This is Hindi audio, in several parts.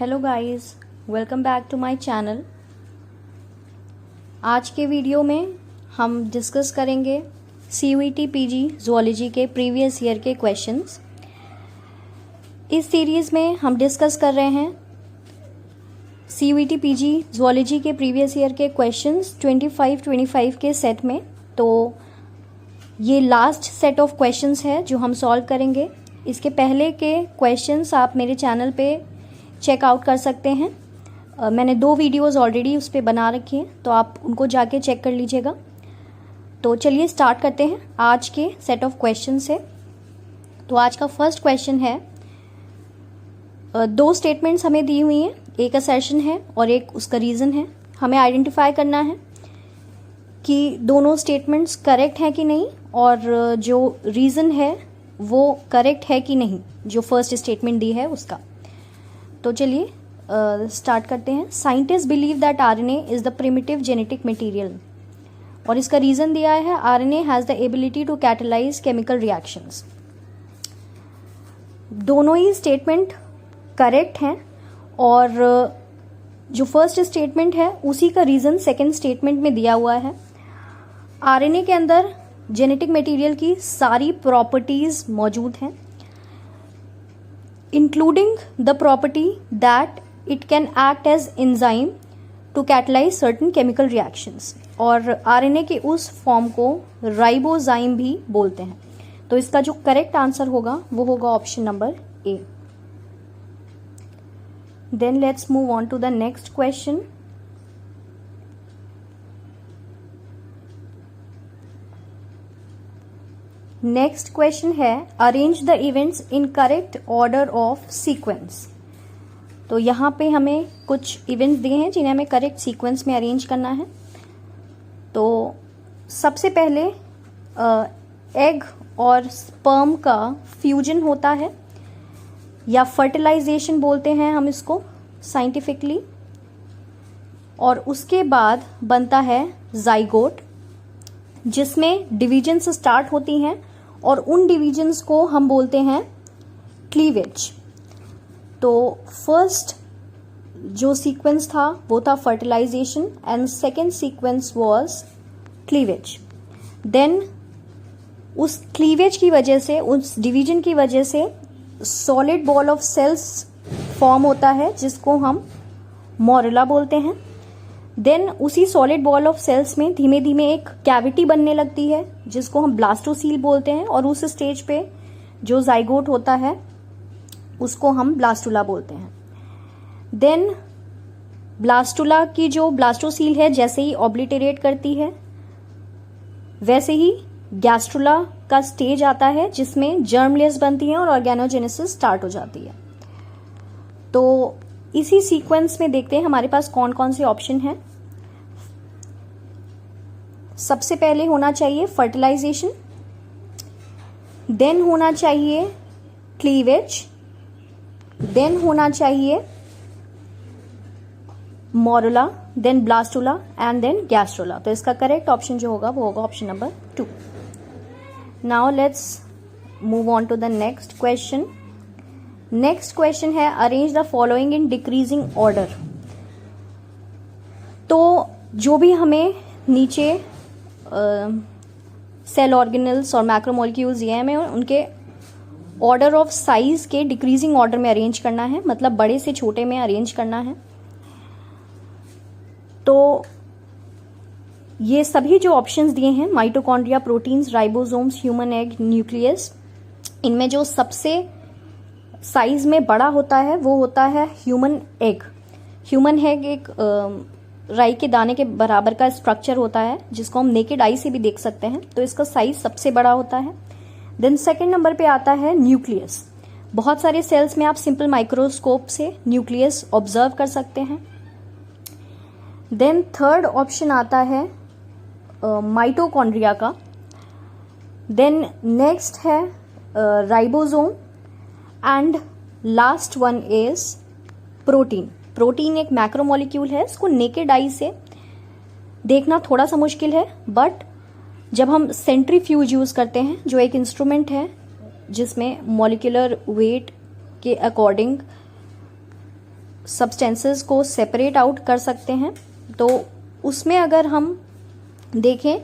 Hello guys, welcome back to my channel. आज के वीडियो में हम डिस्कस करेंगे CUET PG ज़ूलॉजी के प्रीवियस ईयर के क्वेश्चंस। इस सीरीज़ में हम डिस्कस कर रहे हैं CUET PG ज़ूलॉजी के प्रीवियस ईयर के क्वेश्चंस 25 के सेट में। तो ये लास्ट सेट ऑफ क्वेश्चंस है जो हम सॉल्व करेंगे। इसके पहले के क्वेश्चंस आप मेरे चैनल पे चेक आउट कर सकते हैं। मैंने 2 वीडियोस ऑलरेडी उस पर बना रखी हैं, तो आप उनको जाके चेक कर लीजिएगा। तो चलिए स्टार्ट करते हैं आज के सेट ऑफ क्वेश्चन से। तो आज का फर्स्ट क्वेश्चन है, 2 स्टेटमेंट्स हमें दी हुई हैं, एक असर्शन है और एक उसका रीज़न है। हमें आइडेंटिफाई करना है कि दोनों स्टेटमेंट्स करेक्ट हैं कि नहीं, और जो रीज़न है वो करेक्ट है कि नहीं, जो फर्स्ट स्टेटमेंट दी है उसका। तो चलिए स्टार्ट करते हैं। Scientist believe that RNA is the primitive genetic material, और इसका रीजन दिया है RNA has the ability to catalyse chemical reactions. दोनों ही स्टेटमेंट करेक्ट हैं, और जो फर्स्ट स्टेटमेंट है उसी का रीजन सेकंड स्टेटमेंट में दिया हुआ है। RNA के अंदर जेनेटिक मटेरियल की सारी प्रॉपर्टीज मौजूद हैं, including the property that it can act as enzyme to catalyze certain chemical reactions, और RNA के उस फॉर्म को राइबोजाइम भी बोलते हैं। तो इसका जो करेक्ट आंसर होगा वो होगा option number A। Then let's move on to the next question. Next question है, arrange the events in correct order of sequence. तो यहाँ पे हमें कुछ इवेंट्स दिए हैं जिन्हें हमें करेक्ट सीक्वेंस में अरेंज करना है। तो सबसे पहले एग और स्पर्म का फ्यूजन होता है, या फर्टिलाइजेशन बोलते हैं हम इसको साइंटिफिकली, और उसके बाद बनता है जाइगोट, जिसमें डिविजन्स स्टार्ट होती हैं, और उन डिविजन्स को हम बोलते हैं क्लीवेज। तो फर्स्ट जो सीक्वेंस था वो था fertilisation, and second sequence was cleavage. Then उस क्लीवेज की वजह से, उस डिवीजन की वजह से solid ball of cells form होता है, जिसको हम मोरेला बोलते हैं। देन उसी सॉलिड बॉल ऑफ सेल्स में धीमे धीमे एक कैविटी बनने लगती है, जिसको हम ब्लास्टोसील बोलते हैं, और उस स्टेज पे जो जाइगोट होता है उसको हम ब्लास्टुला बोलते हैं। देन ब्लास्टुला की जो ब्लास्टोसील है जैसे ही ऑब्लिटेरेट करती है, वैसे ही गैस्ट्रुला का स्टेज आता है, जिसमें जर्म लेयर्स बनती हैं और ऑर्गेनोजेनेसिस स्टार्ट हो जाती है। तो इसी सीक्वेंस में देखते हैं हमारे पास कौन कौन से ऑप्शन हैं। सबसे पहले होना चाहिए फर्टिलाइजेशन, देन होना चाहिए क्लीवेज, देन होना चाहिए morula, then blastula and then gastrula. तो इसका करेक्ट ऑप्शन जो होगा वो होगा option number 2। Now let's move on to the next question. Next question है, arrange the following in decreasing order. तो जो भी हमें नीचे सेल ऑर्गेनल्स और मैक्रोमोलिक्यूल्स दिए हैं, हमें उनके ऑर्डर ऑफ साइज के डिक्रीजिंग ऑर्डर में अरेंज करना है, मतलब बड़े से छोटे में अरेंज करना है। तो ये सभी जो ऑप्शंस दिए हैं, mitochondria, proteins, ribosomes, human egg, nucleus, इनमें जो सबसे साइज में बड़ा होता है वो होता है ह्यूमन एग। ह्यूमन एग एक राई के दाने के बराबर का स्ट्रक्चर होता है, जिसको हम नेकेड आई से भी देख सकते हैं। तो इसका साइज सबसे बड़ा होता है। देन सेकंड नंबर पे आता है न्यूक्लियस। बहुत सारे सेल्स में आप सिंपल माइक्रोस्कोप से न्यूक्लियस ऑब्जर्व कर सकते हैं। देन थर्ड ऑप्शन आता है माइटोकॉन्ड्रिया का। देन नेक्स्ट है ribosome, and last one is protein. Protein एक मैक्रोमोलिक्यूल है, इसको नेकेड आई से देखना थोड़ा सा मुश्किल है, बट जब हम सेंट्रीफ्यूज यूज करते हैं, जो एक इंस्ट्रूमेंट है जिसमें मॉलिक्यूलर वेट के अकॉर्डिंग सब्सटेंसेस को सेपरेट आउट कर सकते हैं। तो उसमें अगर हम देखें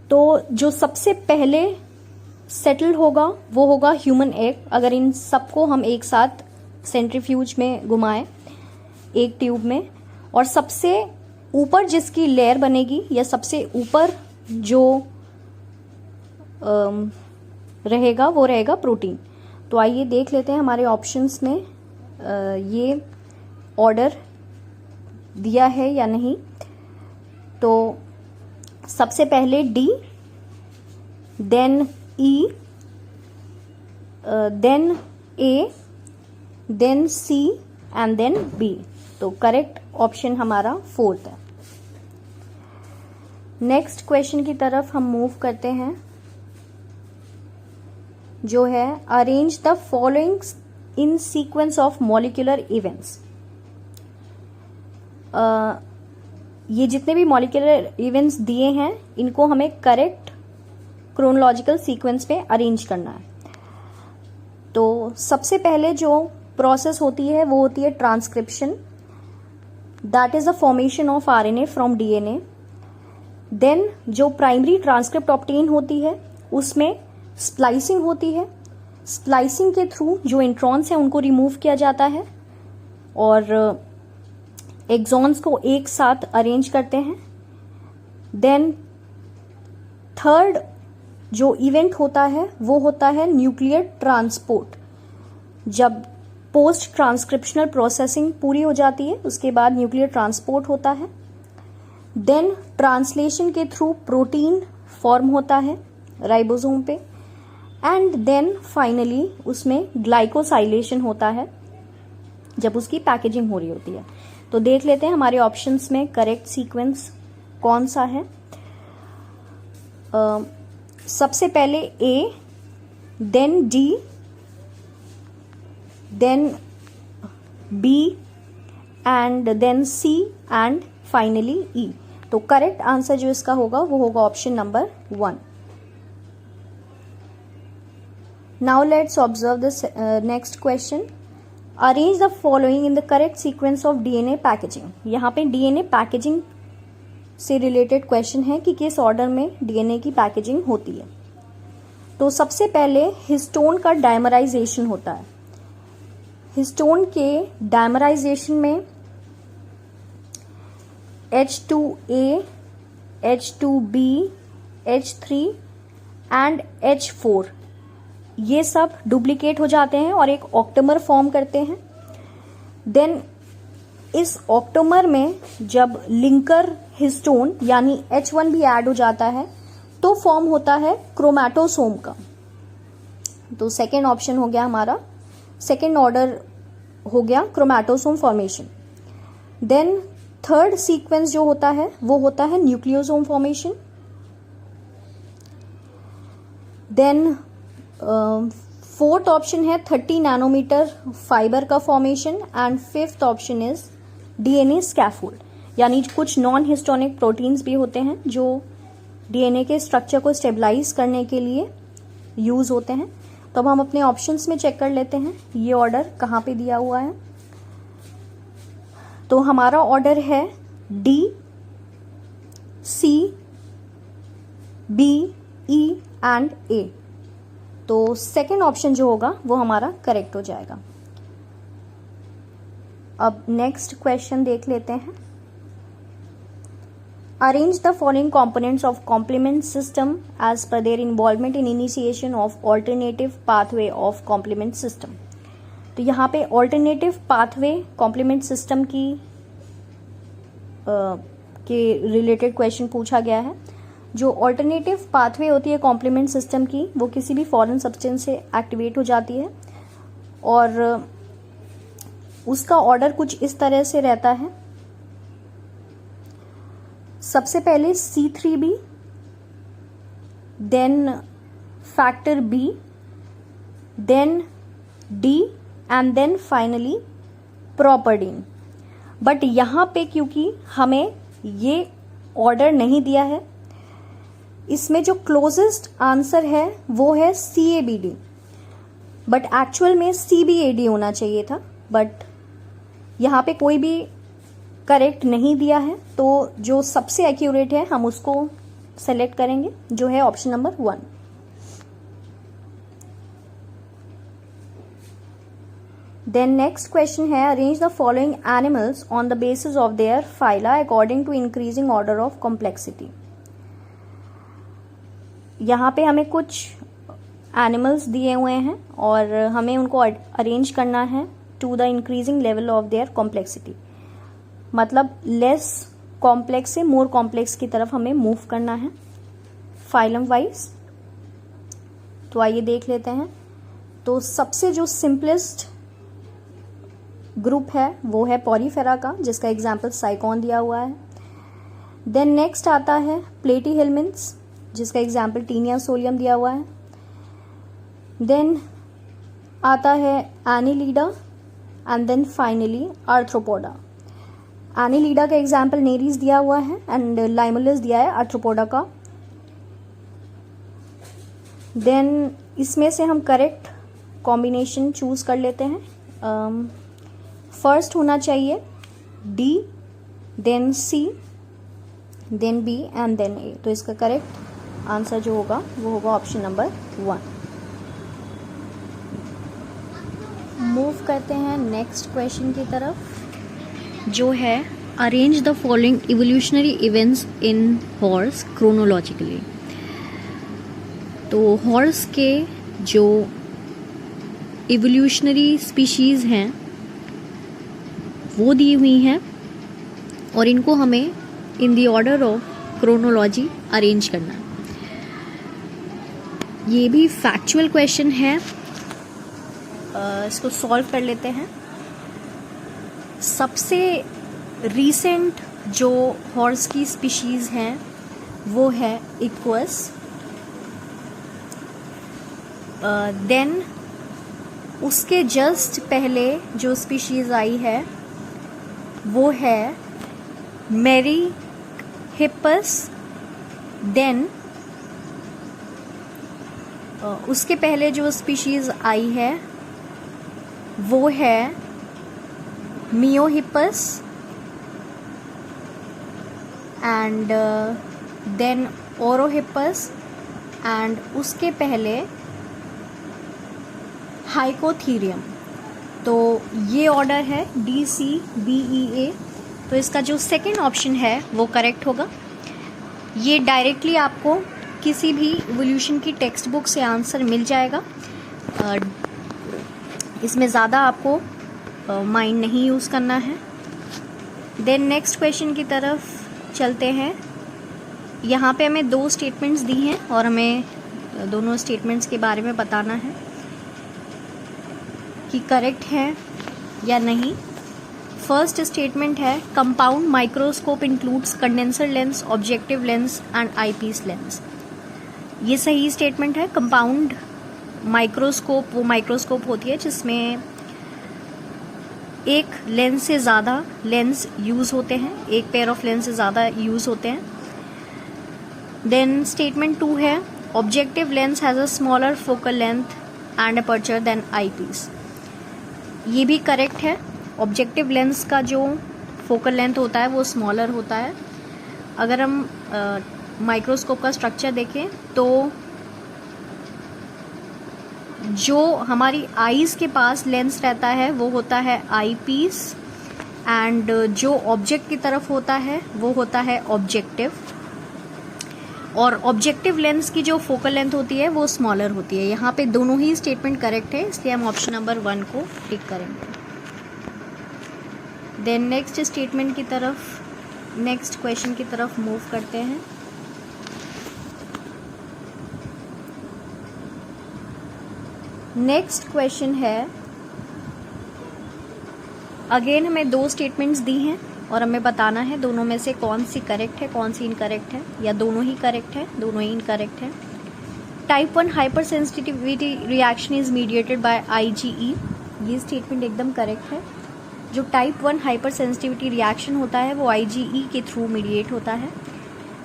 तो जो सबसे पहले सेटल होगा वो होगा ह्यूमन एग। अगर इन सबको हम एक साथ सेंट्रीफ्यूज में घुमाएं एक ट्यूब में, और सबसे ऊपर जिसकी लेयर बनेगी या सबसे ऊपर जो रहेगा वो रहेगा प्रोटीन। तो आइए देख लेते हैं हमारे ऑप्शंस में ये ऑर्डर दिया है या नहीं। तो सबसे पहले D, then E, then A, then C and then B. तो करेक्ट ऑप्शन हमारा फोर्थ है। नेक्स्ट क्वेश्चन की तरफ हम मूव करते हैं, जो है arrange the following in sequence of molecular events. ये जितने भी मॉलिक्यूलर इवेंट्स दिए हैं इनको हमें करेक्ट क्रोनोलॉजिकल सीक्वेंस में अरेंज करना है। तो सबसे पहले जो प्रोसेस होती है वो होती है transcription, that is the formation of RNA from DNA. Then जो प्राइमरी ट्रांसक्रिप्ट ऑब्टेन होती है उसमें स्प्लाइसिंग होती है। स्प्लाइसिंग के थ्रू जो इंट्रॉन्स हैं उनको रिमूव किया जाता है और एक्सॉन्स को एक साथ अरेंज करते हैं। देन थर्ड जो इवेंट होता है वो होता है न्यूक्लियर ट्रांसपोर्ट। जब पोस्ट ट्रांसक्रिप्शनल प्रोसेसिंग पूरी हो जाती है उसके बाद न्यूक्लियर ट्रांसपोर्ट होता है। देन ट्रांसलेशन के थ्रू प्रोटीन फॉर्म होता है राइबोसोम पे, एंड देन फाइनली उसमें ग्लाइकोसाइलेशन होता है जब उसकी पैकेजिंग हो रही होती है। तो देख लेते हैं हमारे ऑप्शंस में करेक्ट सीक्वेंस कौन सा है। सबसे पहले A, then D, then B and then C and finally E. तो करेक्ट आंसर जो इसका होगा वो होगा option number 1। Now let's observe this next question, arrange the following in the correct sequence of DNA packaging. यहाँ पे डीएनए पैकेजिंग से रिलेटेड क्वेश्चन है कि किस ऑर्डर में डीएनए की पैकेजिंग होती है। तो सबसे पहले हिस्टोन का डायमराइजेशन होता है। हिस्टोन के डायमराइजेशन में H2A, H2B, H3 and H4 ये सब डुप्लीकेट हो जाते हैं और एक ऑक्टेमर फॉर्म करते हैं। देन इस ऑक्टेमर में जब लिंकर हिस्टोन यानी H1 भी ऐड हो जाता है तो फॉर्म होता है क्रोमैटोसोम का। तो सेकेंड ऑप्शन हो गया हमारा, सेकेंड ऑर्डर हो गया chromatosome formation. Then third sequence जो होता है वो होता है nucleosome formation. Then fourth option है 30 नैनोमीटर फाइबर का formation and fifth option is DNA scaffold, यानी कुछ नॉन हिस्टोनिक प्रोटीन्स भी होते हैं जो डीएनए के स्ट्रक्चर को स्टेबलाइज करने के लिए यूज होते हैं। तो अब हम अपने ऑप्शंस में चेक कर लेते हैं ये ऑर्डर कहाँ पे दिया हुआ है। तो हमारा ऑर्डर है D, C, B, E and A. तो सेकेंड ऑप्शन जो होगा वो हमारा करेक्ट हो जाएगा। अब नेक्स्ट क्वेश्चन देख लेते हैं, arrange the following components of complement system as per their involvement in initiation of alternative pathway of complement system. तो यहाँ पे ऑल्टरनेटिव पाथवे कॉम्प्लीमेंट सिस्टम की के रिलेटेड क्वेश्चन पूछा गया है। जो ऑल्टरनेटिव पाथवे होती है कॉम्प्लीमेंट सिस्टम की वो किसी भी फॉरेन सब्सटेंस से एक्टिवेट हो जाती है और उसका ऑर्डर कुछ इस तरह से रहता है। सबसे पहले C3B, then factor B, then D and then finally properdin. But यहाँ पे क्योंकि हमें ये ऑर्डर नहीं दिया है, इसमें जो क्लोजेस्ट आंसर है वो है CABD, बट एक्चुअल में CBAD होना चाहिए था। बट यहाँ पे कोई भी करेक्ट नहीं दिया है, तो जो सबसे एक्यूरेट है हम उसको सेलेक्ट करेंगे, जो है option number 1। Then next question है, arrange the following animals on the basis of their phyla according to increasing order of complexity. यहाँ पे हमें कुछ एनिमल्स दिए हुए हैं और हमें उनको अरेंज करना है to the increasing level of their complexity, मतलब लेस कॉम्प्लेक्स से मोर कॉम्प्लेक्स की तरफ हमें मूव करना है फाइलम वाइज। तो आइए देख लेते हैं। तो सबसे जो सिंपलेस्ट ग्रुप है वो है पॉलीफेरा का, जिसका एग्जाम्पल साइकॉन दिया हुआ है। देन नेक्स्ट आता है प्लेटीहेल्मिन्थ्स, जिसका एग्जाम्पल टीनिया सोलियम दिया हुआ है। देन आता है Annelida and then finally Arthropoda. Annelida का एग्जाम्पल नेरीज दिया हुआ है एंड लाइमुलस दिया है आर्थ्रोपोडा का। देन इसमें से हम करेक्ट कॉम्बिनेशन चूज कर लेते हैं। फर्स्ट होना चाहिए D, then C, then B and then A. तो इसका करेक्ट आंसर जो होगा वो होगा ऑप्शन नंबर 1। मूव करते हैं नेक्स्ट क्वेश्चन की तरफ, जो है arrange the following evolutionary events in horse chronologically. तो हॉर्स के जो इवोल्यूशनरी स्पीशीज हैं वो दी हुई हैं और इनको हमें in the order of chronology arrange करना है। ये भी फैक्चुअल क्वेश्चन है, इसको सॉल्व कर लेते हैं। सबसे रीसेंट जो हॉर्स की स्पीशीज हैं वो है इक्वस। देन उसके जस्ट पहले जो स्पीशीज आई है वो है मेरी हिप्पस। देन उसके पहले जो स्पीशीज आई है वो है मियोहिप्पस एंड देन ओरोहिप्पस एंड उसके पहले हाइकोथीरियम। तो ये ऑर्डर है डी सी बी ई ए। तो इसका जो सेकंड ऑप्शन है वो करेक्ट होगा। ये डायरेक्टली आपको किसी भी इवोल्यूशन की टेक्स्ट बुक से आंसर मिल जाएगा, इसमें ज़्यादा आपको माइंड नहीं यूज़ करना है। देन नेक्स्ट क्वेश्चन की तरफ चलते हैं। यहाँ पे हमें 2 स्टेटमेंट्स दी हैं और हमें दोनों स्टेटमेंट्स के बारे में बताना है कि करेक्ट है या नहीं। फर्स्ट स्टेटमेंट है compound microscope includes condenser lens, objective lens and eyepiece lens. ये सही स्टेटमेंट है। कंपाउंड माइक्रोस्कोप वो माइक्रोस्कोप होती है जिसमें एक लेंस से ज़्यादा लेंस यूज़ होते हैं, एक पेयर ऑफ लेंस से ज़्यादा यूज़ होते हैं। देन स्टेटमेंट 2 है objective lens has a smaller focal length and aperture than eyepiece. ये भी करेक्ट है। ऑब्जेक्टिव लेंस का जो फोकल लेंथ होता है वो स्मॉलर होता है। अगर हम माइक्रोस्कोप का स्ट्रक्चर देखें तो जो हमारी आईज के पास लेंस रहता है वो होता है आई पीस एंड जो ऑब्जेक्ट की तरफ होता है वो होता है ऑब्जेक्टिव। और ऑब्जेक्टिव लेंस की जो फोकल लेंथ होती है वो स्मॉलर होती है। यहाँ पे दोनों ही स्टेटमेंट करेक्ट है, इसलिए हम ऑप्शन नंबर 1 को टिक करेंगे। देन नेक्स्ट स्टेटमेंट की तरफ, नेक्स्ट क्वेश्चन की तरफ मूव करते हैं। नेक्स्ट क्वेश्चन है, अगेन हमें 2 स्टेटमेंट्स दी हैं और हमें बताना है दोनों में से कौन सी करेक्ट है कौन सी इनकरेक्ट है, या दोनों ही करेक्ट है दोनों ही इनकरेक्ट है। Type 1 hyper sensitivity reaction is mediated bye IgE। ये स्टेटमेंट एकदम करेक्ट है। जो टाइप 1 हाइपर सेंसिटिविटी रिएक्शन होता है वो IgE के थ्रू मीडिएट होता है।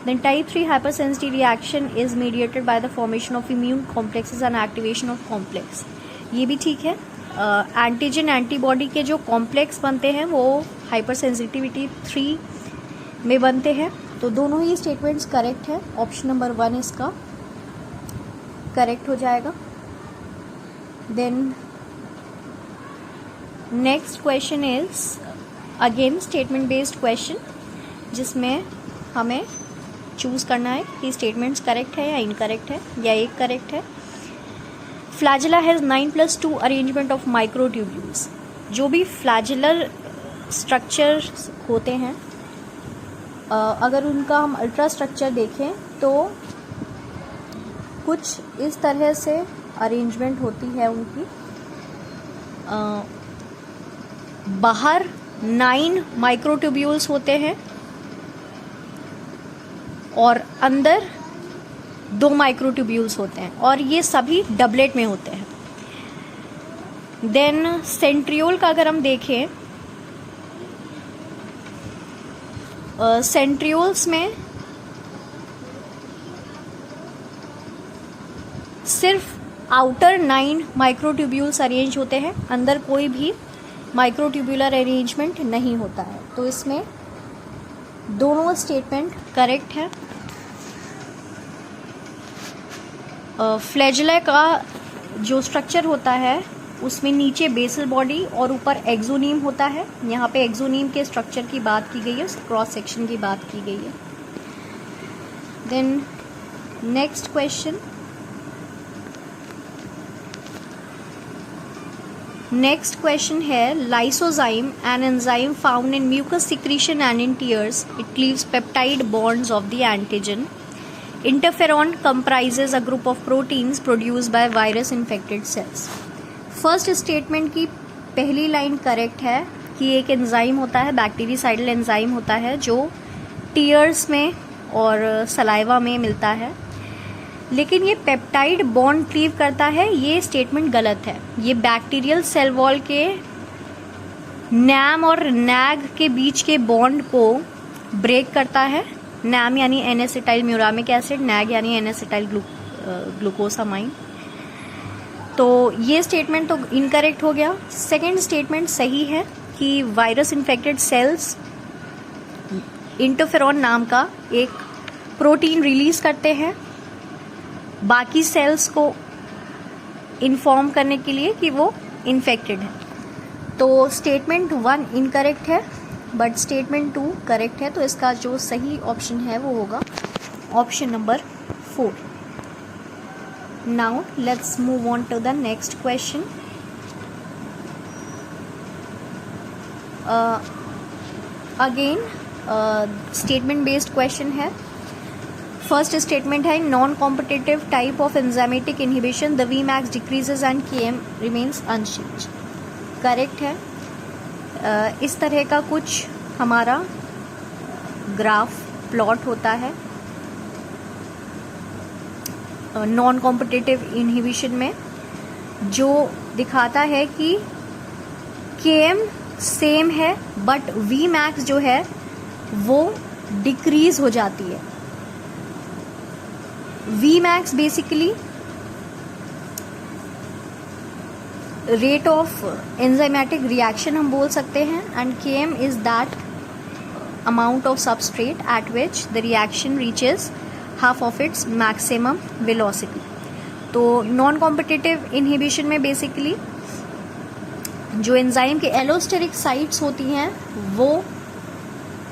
Then type 3 hypersensitive reaction is mediated by the formation of immune complexes and activation of complex. ये भी ठीक है। एंटीजन एंटीबॉडी के जो कॉम्प्लेक्स बनते हैं वो हाइपर सेंसिटिविटी 3 में बनते हैं। तो दोनों ही स्टेटमेंट्स करेक्ट है। ऑप्शन नंबर 1 इसका करेक्ट हो जाएगा। Then next question is again statement based question, जिसमें हमें चूज करना है कि स्टेटमेंट्स करेक्ट है या इनकरेक्ट है या एक करेक्ट है। Flagella has 9+2 arrangement of microtubules. जो भी फ्लैजेलर स्ट्रक्चर होते हैं, अगर उनका हम अल्ट्रा स्ट्रक्चर देखें तो कुछ इस तरह से अरेंजमेंट होती है उनकी। बाहर 9 माइक्रोट्यूब्यूल्स होते हैं और अंदर 2 माइक्रोट्यूब्यूल्स होते हैं, और ये सभी डबलेट में होते हैं। देन सेंट्रियोल का अगर हम देखें, सेंट्रियोल्स में सिर्फ आउटर 9 माइक्रोट्यूब्यूल्स अरेंज होते हैं, अंदर कोई भी माइक्रोट्यूब्यूलर अरेंजमेंट नहीं होता है। तो इसमें दोनों स्टेटमेंट करेक्ट है। फ्लैजेला का जो स्ट्रक्चर होता है उसमें नीचे बेसल बॉडी और ऊपर एक्सोनीम होता है। यहाँ पे एक्सोनीम के स्ट्रक्चर की बात की गई है, क्रॉस सेक्शन की बात की गई है। Then next question, next question है lysozyme an enzyme found in mucus secretion and in tears. It leaves peptide bonds of the antigen. Interferon comprises a group of proteins produced by virus infected cells. First statement की पहली लाइन करेक्ट है कि एक एंजाइम होता है, बैक्टीरियासाइडल एंजाइम होता है, जो टीयर्स में और सलाइवा में मिलता है। लेकिन ये पेप्टाइड बॉन्ड क्लीव करता है, ये स्टेटमेंट गलत है। ये बैक्टीरियल सेल वॉल के नैम और नैग के बीच के बॉन्ड को ब्रेक करता है। नैम यानी N acetyl muramic acid, NAG यानी एन एसिटाइल ग्लूकोसामाइन। तो ये स्टेटमेंट तो इनकरेक्ट हो गया। सेकेंड स्टेटमेंट सही है कि वायरस इन्फेक्टेड सेल्स इंटरफेरॉन नाम का एक प्रोटीन रिलीज करते हैं बाकी सेल्स को इन्फॉर्म करने के लिए कि वो इन्फेक्टेड है। तो स्टेटमेंट 1 इनकरेक्ट है, बट स्टेटमेंट 2 करेक्ट है। तो इसका जो सही ऑप्शन है वो होगा option number 4। Now let's move on to the next question. Again statement based question है। फर्स्ट स्टेटमेंट है non competitive type of enzymatic inhibition the Vmax decreases and Km remains unchanged. Correct है। इस तरह का कुछ हमारा ग्राफ प्लॉट होता है नॉन कॉम्पिटिटिव इनहिबिशन में, जो दिखाता है कि Km सेम है बट Vmax जो है वो डिक्रीज हो जाती है। Vmax basically rate of enzymatic reaction हम बोल सकते हैं, and Km is that amount of substrate eight which the reaction reaches half of its maximum velocity. तो नॉन कॉम्पिटिटिव इनहिबिशन में बेसिकली जो एंजाइम के एलोस्टेरिक साइट्स होती हैं वो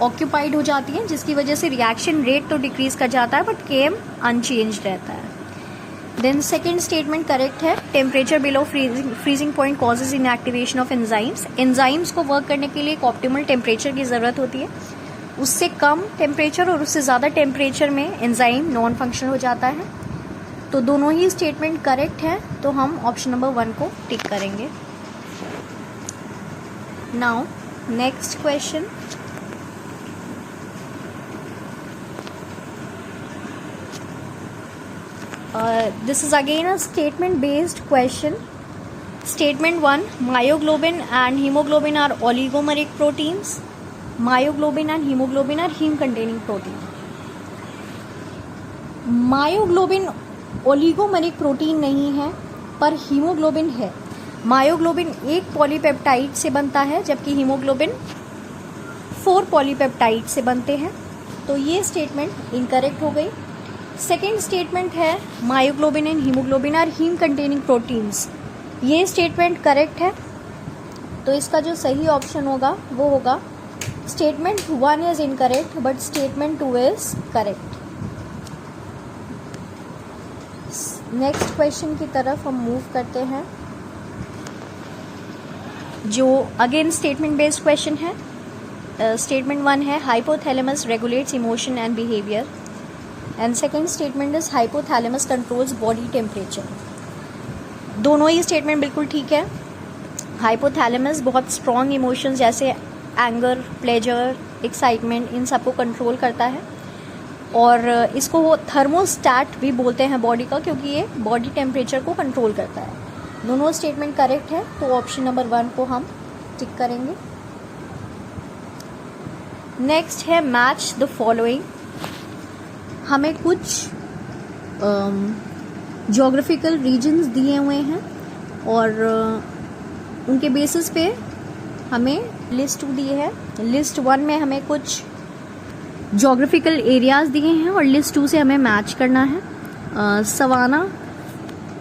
ऑक्यूपाइड हो जाती हैं, जिसकी वजह से रिएक्शन रेट तो डिक्रीज कर जाता है बट Km अनचेंज रहता है। देन सेकेंड स्टेटमेंट करेक्ट है। Temperature below freezing point causes inactivation of enzymes. Enzymes को वर्क करने के लिए एक ऑप्टिमल टेम्परेचर की ज़रूरत होती है। उससे कम टेम्परेचर और उससे ज़्यादा टेम्परेचर में एंजाइम नॉन फंक्शनल हो जाता है। तो दोनों ही स्टेटमेंट करेक्ट है, तो हम ऑप्शन नंबर 1 को टिक करेंगे। Now next question. This is again a statement based question. Statement 1, myoglobin and hemoglobin are oligomeric proteins. Myoglobin and hemoglobin are heme containing protein. Myoglobin oligomeric protein नहीं है पर hemoglobin है। मायोग्लोबिन एक पॉलीपेप्टाइड से बनता है जबकि हीमोग्लोबिन 4 पॉलीपेप्टाइड से बनते हैं। तो ये स्टेटमेंट इनकरेक्ट हो गई। सेकेंड स्टेटमेंट है myoglobin and haemoglobin are haem containing proteins. ये स्टेटमेंट करेक्ट है। तो इसका जो सही ऑप्शन होगा वो होगा statement 1 is incorrect but statement 2 is correct. Next question की तरफ हम मूव करते हैं, जो अगेन स्टेटमेंट बेस्ड क्वेश्चन है। स्टेटमेंट 1 है hypothalamus regulates emotion and behaviour and second statement is hypothalamus controls body temperature. दोनों ही स्टेटमेंट बिल्कुल ठीक है। हाइपोथैलेमस बहुत स्ट्रॉन्ग इमोशंस जैसे एंगर, प्लेजर, एक्साइटमेंट, इन सबको कंट्रोल करता है और इसको वो थर्मोस्टैट भी बोलते हैं बॉडी का, क्योंकि ये बॉडी टेम्परेचर को कंट्रोल करता है। दोनों स्टेटमेंट करेक्ट है, तो ऑप्शन नंबर 1 को हम टिक करेंगे। नेक्स्ट है मैच द फॉलोइंग। हमें कुछ ज्योग्राफिकल रीजन्स दिए हुए हैं और उनके बेसिस पे हमें लिस्ट 2 दिए है। लिस्ट 1 में हमें कुछ ज्योग्राफिकल एरियाज दिए हैं और लिस्ट 2 से हमें मैच करना है।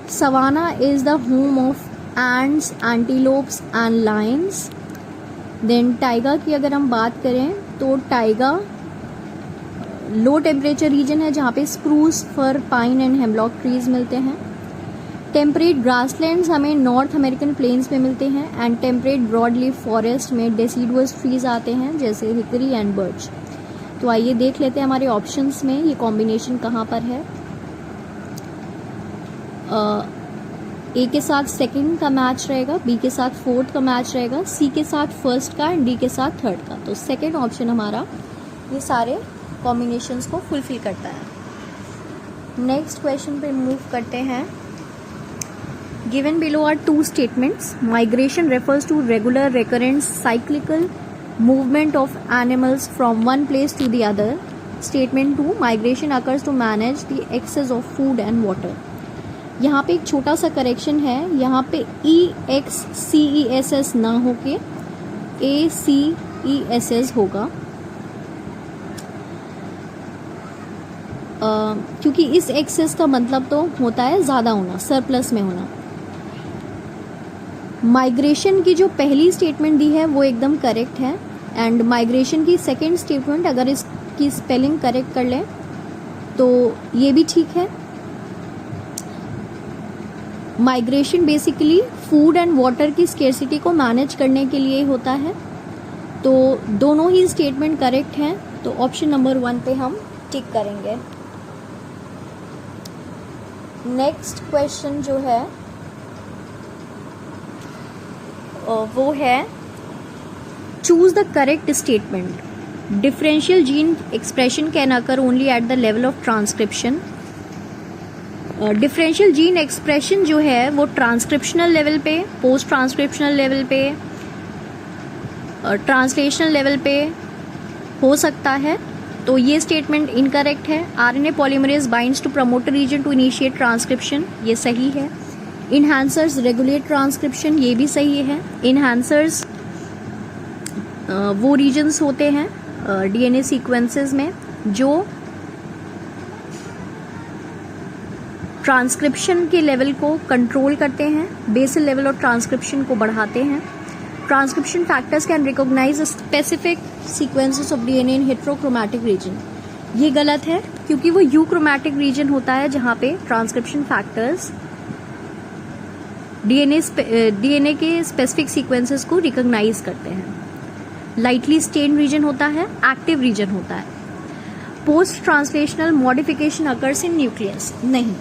Savanna is the home of ants, antelopes and lions. Then taiga की अगर हम बात करें तो टाइगा लो टेम्परेचर रीजन है जहाँ पे spruce, fir, pine and hemlock trees मिलते हैं। टेम्परेट ग्रासलैंड्स हमें नॉर्थ अमेरिकन प्लेन्स में मिलते हैं एंड टेम्परेट ब्रॉडलीफ फॉरेस्ट में डेसिडुअस ट्रीज आते हैं जैसे हिकरी एंड बर्च। तो आइए देख लेते हैं हमारे ऑप्शंस में ये कॉम्बिनेशन कहाँ पर है। ए के साथ सेकंड का मैच रहेगा, बी के साथ फोर्थ का मैच रहेगा, सी के साथ फर्स्ट का एंड डी के साथ थर्ड का। तो सेकंड ऑप्शन हमारा ये सारे कॉम्बिनेशंस को फुलफिल करता है। नेक्स्ट क्वेश्चन पे मूव करते हैं। Given below are 2 statements. Migration refers to regular, recurrent, cyclical movement of animals from one place to the other. Statement 2, migration occurs to manage the excess of food and water. यहाँ पे एक छोटा सा करेक्शन है, यहाँ पे EXCESS ना होके ACESS होगा, क्योंकि इस एक्सेस का मतलब तो होता है ज़्यादा होना, सरप्लस में होना। माइग्रेशन की जो पहली स्टेटमेंट दी है वो एकदम करेक्ट है एंड माइग्रेशन की सेकेंड स्टेटमेंट अगर इसकी स्पेलिंग करेक्ट कर लें तो ये भी ठीक है। Migration basically food and water की स्केर्सिटी को मैनेज करने के लिए होता है। तो दोनों ही स्टेटमेंट करेक्ट हैं, तो ऑप्शन नंबर 1 पे हम टिक करेंगे। नेक्स्ट क्वेश्चन जो है वो है choose the correct statement. Differential gene expression can occur only at the level of transcription. Differential gene expression जो है वो ट्रांसक्रिप्शनल लेवल पे, पोस्ट ट्रांसक्रिप्शनल लेवल पे, ट्रांसलेशनल लेवल पे हो सकता है। तो ये स्टेटमेंट इनकरेक्ट है। RNA polymerase binds to promoter region to initiate transcription, ये सही है। इनहैंसर्स रेगुलेट ट्रांसक्रिप्शन, ये भी सही है। इनहैंसर्स वो रीजन्स होते हैं डीएनए सीक्वेंसेस में जो ट्रांसक्रिप्शन के लेवल को कंट्रोल करते हैं, बेसल लेवल ऑफ ट्रांसक्रिप्शन को बढ़ाते हैं। Transcription factors can recognise specific sequences of DNA in heterochromatic region, ये गलत है क्योंकि वो यूक्रोमैटिक रीजन होता है जहाँ पे ट्रांसक्रिप्शन फैक्टर्स डीएनए के स्पेसिफिक सीक्वेंसेस को रिकॉग्नाइज करते हैं। लाइटली स्टेन रीजन होता है, एक्टिव रीजन होता है। Post translational modification occurs in nucleus, नहीं,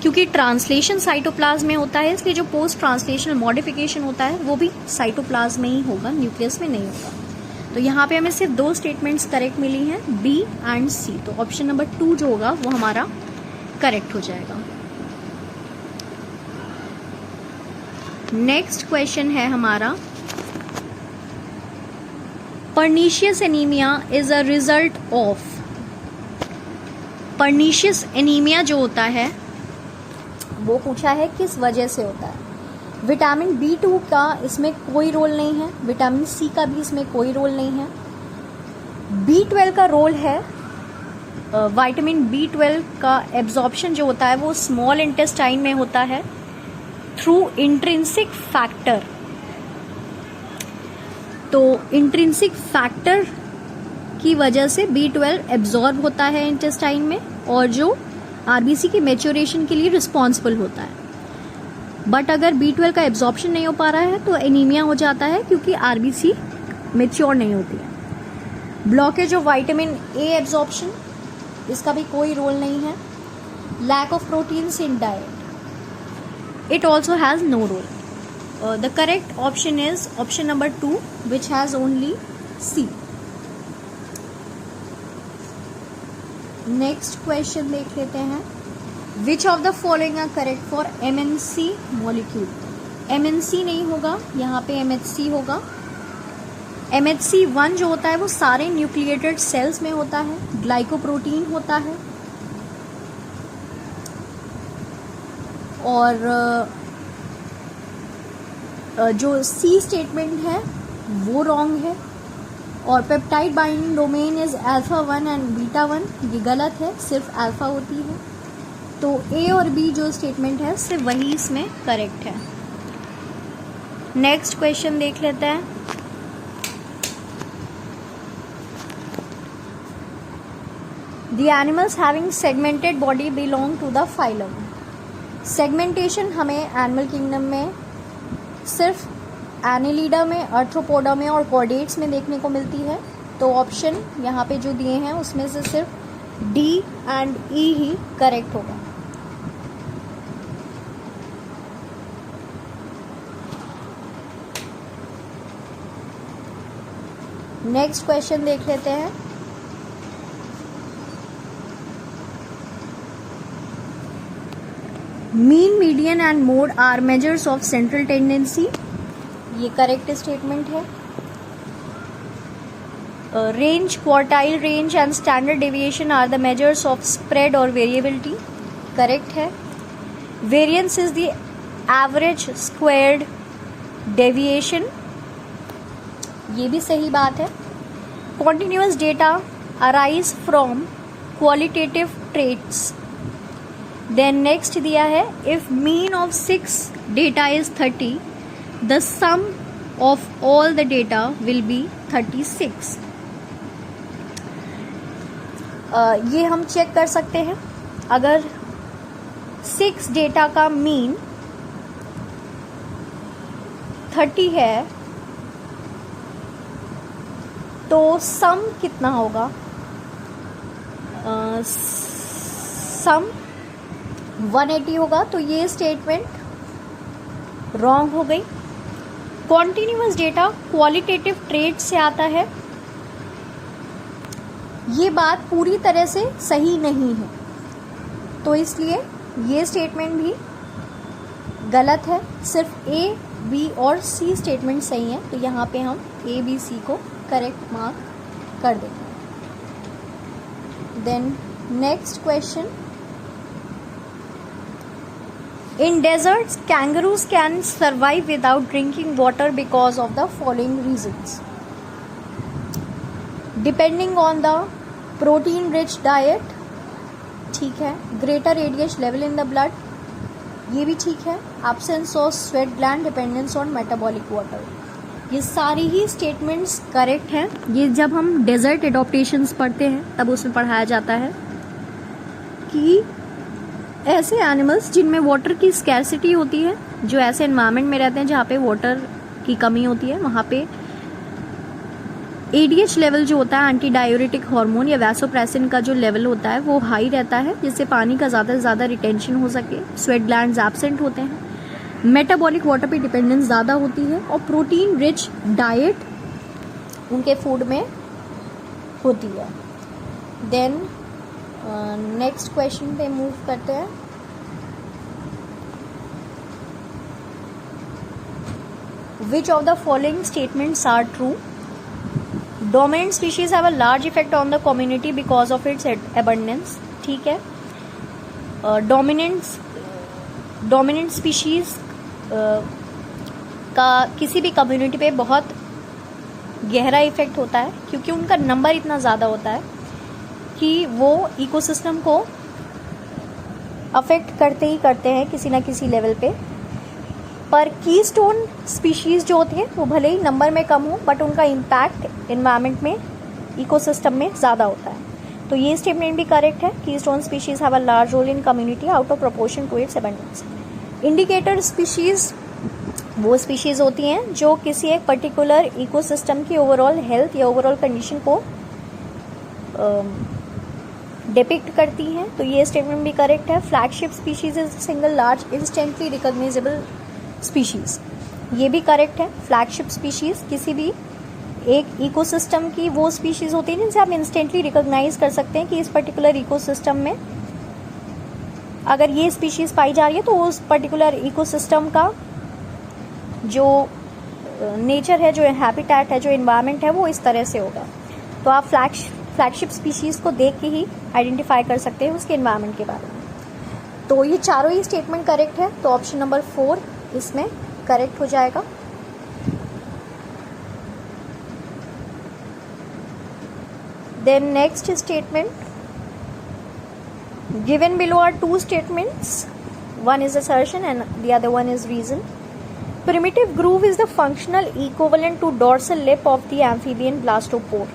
क्योंकि ट्रांसलेशन साइटोप्लाज्म में होता है, इसलिए जो पोस्ट ट्रांसलेशनल मॉडिफिकेशन होता है वो भी साइटोप्लाज्म में ही होगा, न्यूक्लियस में नहीं होगा। तो यहाँ पे हमें सिर्फ 2 स्टेटमेंट्स करेक्ट मिली हैं, बी एंड सी। तो ऑप्शन नंबर 2 जो होगा वो हमारा करेक्ट हो जाएगा। नेक्स्ट क्वेश्चन है हमारा, pernicious anaemia is a result of. Pernicious anaemia जो होता है वो पूछा है किस वजह से होता है। विटामिन B2 का इसमें कोई रोल नहीं है, विटामिन C का भी इसमें कोई रोल नहीं है। B12 का रोल है, विटामिन B12 का एब्जॉर्प्शन जो होता है वो स्मॉल इंटेस्टाइन में होता है थ्रू इंट्रिंसिक फैक्टर। तो इंट्रिंसिक फैक्टर की वजह से B12 एब्जॉर्ब होता है इंटेस्टाइन में और जो आरबीसी की मैच्योरेशन के लिए रिस्पॉन्सिबल होता है। बट अगर B12 का एब्जॉर्प्शन नहीं हो पा रहा है तो एनीमिया हो जाता है क्योंकि आरबीसी मैच्योर नहीं होती है। Blockage of vitamin A absorption, इसका भी कोई रोल नहीं है। Lack of proteins in diet, it also has no role. The correct option is option number 2 which has only C। Next question देख लेते हैं। Which of the following are correct for MNC molecule. MNC नहीं होगा, यहाँ पे MHC होगा। MHC1 जो होता है वो सारे न्यूक्लिएटेड सेल्स में होता है, ग्लाइकोप्रोटीन होता है। और जो C स्टेटमेंट है वो रॉन्ग है। और peptide binding domain is α1 and β1, ये गलत है, सिर्फ अल्फा होती है। तो A और B जो स्टेटमेंट है सिर्फ वही इसमें करेक्ट है। नेक्स्ट क्वेश्चन देख लेते हैं। The animals having segmented body belong to the phylum. Segmentation हमें एनिमल किंगडम में सिर्फ एनिलिडा में, आर्थ्रोपोडा में और कॉर्डेट्स में देखने को मिलती है। तो ऑप्शन यहाँ पे जो दिए हैं उसमें से सिर्फ D एंड E ही करेक्ट होगा। नेक्स्ट क्वेश्चन देख लेते हैं। Mean, median and mode are measures of central tendency, ये करेक्ट स्टेटमेंट है। Range, quartile range and standard deviation are the measures of spread और वेरिएबिलिटी, करेक्ट है। Variance is the average squared deviation, ये भी सही बात है। Continuous data arise from qualitative traits. Then next दिया है if mean of 6 data is 30, the sum of all the data will be 36। ये हम चेक कर सकते हैं। अगर 6 डेटा का मीन 30 है तो सम कितना होगा? सम 180 होगा। तो ये स्टेटमेंट रॉन्ग हो गई। कॉन्टिन्यूअस डेटा क्वालिटेटिव ट्रेट से आता है, ये बात पूरी तरह से सही नहीं है, तो इसलिए ये स्टेटमेंट भी गलत है। सिर्फ A, B और C स्टेटमेंट सही है, तो यहाँ पे हम A, B, C को करेक्ट मार्क कर देंगे। Then next question. In deserts, kangaroos can survive without drinking water because of the following reasons. Depending on the protein-rich diet, ठीक है। Greater ADH level in the blood, ये भी ठीक है। Absence of sweat gland, dependence on metabolic water, ये सारी ही स्टेटमेंट्स करेक्ट हैं। ये जब हम डेजर्ट एडॉप्टेशंस पढ़ते हैं तब उसमें पढ़ाया जाता है कि ऐसे एनिमल्स जिनमें वाटर की स्कैरसिटी होती है, जो ऐसे एनवायरनमेंट में रहते हैं जहाँ पे वाटर की कमी होती है, वहाँ पे ADH लेवल जो होता है, एंटी डायूरेटिक हार्मोन या वैसोप्रेसिन का जो लेवल होता है वो हाई रहता है, जिससे पानी का ज़्यादा से ज़्यादा रिटेंशन हो सके। स्वेट ग्लैंड्स एब्सेंट होते हैं, मेटाबॉलिक वाटर पे डिपेंडेंस ज़्यादा होती है और प्रोटीन रिच डाइट उनके फूड में होती है। देन नेक्स्ट क्वेश्चन पे मूव करते हैं। Which of the following statements are true? Dominant species have a large effect on the community because of its abundance, ठीक है। डोमिनेंट स्पीशीज का किसी भी कम्युनिटी पे बहुत गहरा इफेक्ट होता है, क्योंकि उनका नंबर इतना ज़्यादा होता है कि वो इकोसिस्टम को अफेक्ट करते ही करते हैं किसी ना किसी लेवल पे। पर कीस्टोन स्पीशीज़ जो होती है वो भले ही नंबर में कम हो, बट उनका इम्पैक्ट इन्वायरमेंट में, इकोसिस्टम में ज़्यादा होता है। तो ये स्टेटमेंट भी करेक्ट है। Keystone species have a large role in community out of proportion to its abundance. Indicator species वो स्पीशीज़ होती हैं जो किसी एक पर्टिकुलर इकोसिस्टम की ओवरऑल हेल्थ या ओवरऑल कंडीशन को डिपिक्ट करती हैं। तो ये स्टेटमेंट भी करेक्ट है। Flagship species is single large instantly recognisable species, ये भी करेक्ट है। फ्लैगशिप स्पीशीज़ किसी भी एक इकोसिस्टम की वो स्पीशीज़ होती है जिनसे आप इंस्टेंटली रिकॉग्नाइज कर सकते हैं कि इस पर्टिकुलर इकोसिस्टम में अगर ये स्पीशीज़ पाई जा रही है तो उस पर्टिकुलर इकोसिस्टम का जो नेचर है, जो हैबिटेट है, जो इन्वायरमेंट है, वो इस तरह से होगा। तो आप फ्लैगशिप स्पीशीज़ को देख के ही आइडेंटिफाई कर सकते हैं उसके इन्वायरमेंट के बारे में। तो ये चारों ही स्टेटमेंट करेक्ट है, तो ऑप्शन नंबर 4 इसमें करेक्ट हो जाएगा। Then next statement, given below are two statements, one is assertion and the other one is reason. Primitive groove is the functional equivalent to dorsal lip of the amphibian blastopore,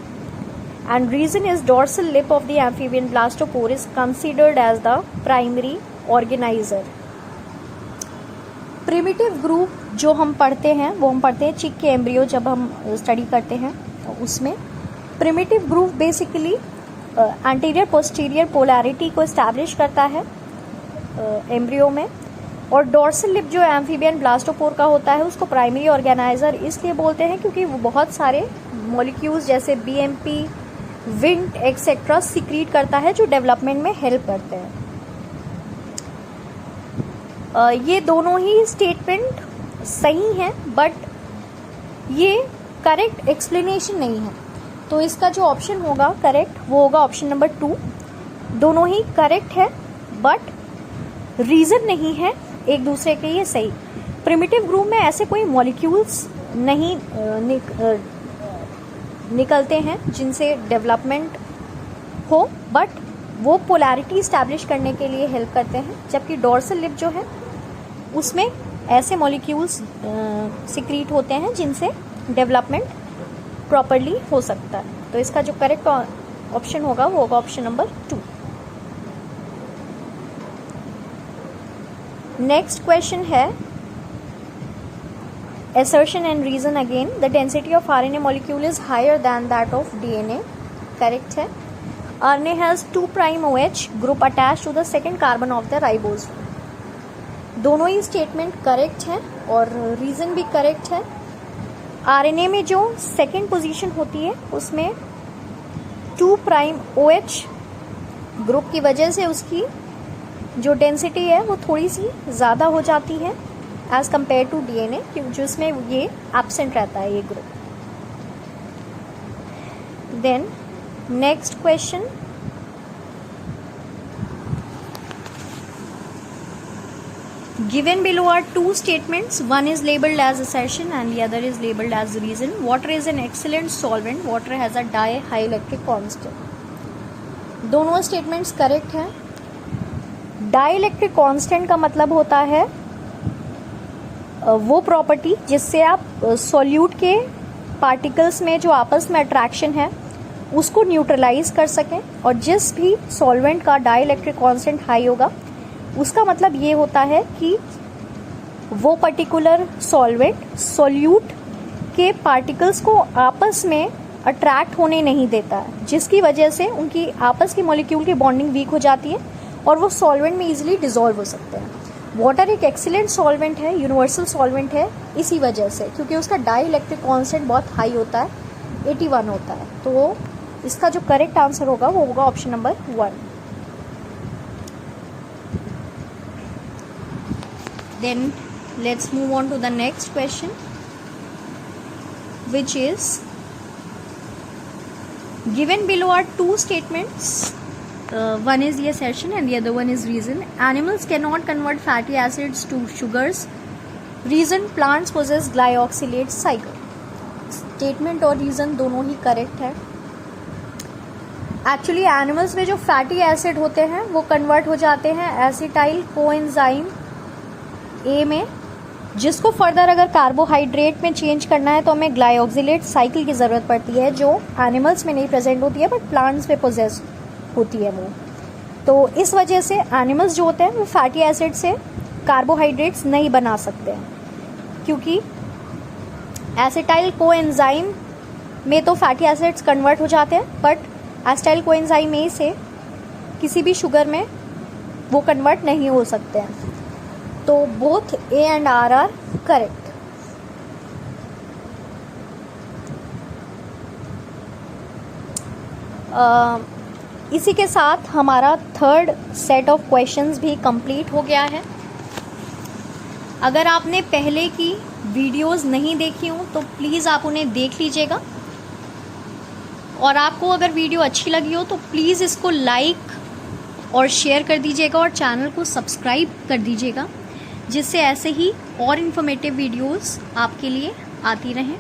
and reason is dorsal lip of the amphibian blastopore is considered as the primary organizer. Primitive groove जो हम पढ़ते हैं वो हम पढ़ते हैं चिक के एम्ब्रियो जब हम स्टडी करते हैं, तो उसमें primitive groove basically anterior posterior polarity को इस्टेब्लिश करता है एम्ब्रियो में, और डोर्सल लिप जो एम्फीबियन ब्लास्टोपोर का होता है उसको प्राइमरी ऑर्गेनाइजर इसलिए बोलते हैं क्योंकि वो बहुत सारे मॉलिक्यूल्स जैसे बीएमपी, विंट एक्सेट्रा सीक्रीट करता है जो डेवलपमेंट में हेल्प करते हैं। ये दोनों ही स्टेटमेंट सही हैं, बट ये करेक्ट एक्सप्लेनेशन नहीं है। तो इसका जो ऑप्शन होगा करेक्ट वो होगा ऑप्शन नंबर 2। दोनों ही करेक्ट है बट रीजन नहीं है एक दूसरे के लिए सही। प्रिमिटिव ग्रूव में ऐसे कोई मॉलिक्यूल्स नहीं निकलते हैं जिनसे डेवलपमेंट हो, बट वो पोलैरिटी इस्टेब्लिश करने के लिए हेल्प करते हैं, जबकि डोर्सल लिप जो है उसमें ऐसे मॉलिक्यूल्स सिक्रीट होते हैं जिनसे डेवलपमेंट प्रॉपरली हो सकता है। तो इसका जो करेक्ट ऑप्शन होगा वो होगा ऑप्शन नंबर 2। नेक्स्ट क्वेश्चन है assertion and reason again. The density of RNA molecule is higher than that of DNA. Correct है। RNA has 2' OH group attached to the second carbon of the ribose. दोनों ही स्टेटमेंट करेक्ट हैं और रीजन भी करेक्ट है। RNA में जो सेकेंड पोजीशन होती है उसमें 2' OH ग्रुप की वजह से उसकी जो डेंसिटी है वो थोड़ी सी ज़्यादा हो जाती है एज कम्पेयर टू DNA, जिसमें ये एब्सेंट रहता है ये group. Then next question, given below are two statements, one is labeled as assertion and the other is labeled as reason. Water is an excellent solvent. Water has a dielectric constant. दोनों स्टेटमेंट्स करेक्ट हैं। डाइलेक्ट्रिक कांस्टेंट का मतलब होता है वो प्रॉपर्टी जिससे आप सॉल्यूट के पार्टिकल्स में जो आपस में अट्रैक्शन है उसको न्यूट्रलाइज कर सकें, और जिस भी सॉल्वेंट का डाइलेक्ट्रिक कांस्टेंट हाई होगा उसका मतलब ये होता है कि वो पर्टिकुलर सॉल्वेंट सॉल्यूट के पार्टिकल्स को आपस में अट्रैक्ट होने नहीं देता है, जिसकी वजह से उनकी आपस की मॉलिक्यूल की बॉन्डिंग वीक हो जाती है और वो सॉल्वेंट में इजीली डिसॉल्व हो सकते हैं। वाटर एक एक्सीलेंट सॉल्वेंट है, यूनिवर्सल सॉल्वेंट है इसी वजह से, क्योंकि उसका डाइलेक्ट्रिक कांस्टेंट बहुत हाई होता है, 81 होता है। तो इसका जो करेक्ट आंसर होगा वो होगा option number 1। Then let's move on to the next question which is given below are two statements. One is the assertion and the other one is reason. Animals cannot convert fatty acids to sugars reason plants possess glyoxylate cycle, statement और रीज़न दोनों ही करेक्ट है। एक्चुअली एनिमल्स में जो फैटी एसिड होते हैं वो कन्वर्ट हो जाते हैं एसिटाइल कोएंजाइम ए में, जिसको फर्दर अगर कार्बोहाइड्रेट में चेंज करना है तो हमें ग्लाइऑक्सिलेट साइकिल की ज़रूरत पड़ती है, जो एनिमल्स में नहीं प्रेजेंट होती है बट प्लांट्स में पोजेस होती है वो। तो इस वजह से एनिमल्स जो होते हैं वो फैटी एसिड से कार्बोहाइड्रेट्स नहीं बना सकते हैं, क्योंकि एसिटाइल कोएंजाइम में तो फैटी एसिड्स कन्वर्ट हो जाते हैं बट एसिटाइल कोएंजाइम ए से किसी भी शुगर में वो कन्वर्ट नहीं हो सकते हैं। तो both A and R are correct. इसी के साथ हमारा थर्ड सेट ऑफ क्वेश्चंस भी कंप्लीट हो गया है। अगर आपने पहले की वीडियोस नहीं देखी हो तो प्लीज़ आप उन्हें देख लीजिएगा, और आपको अगर वीडियो अच्छी लगी हो तो प्लीज़ इसको लाइक और शेयर कर दीजिएगा और चैनल को सब्सक्राइब कर दीजिएगा, जिससे ऐसे ही और इन्फॉर्मेटिव वीडियोस आपके लिए आती रहें।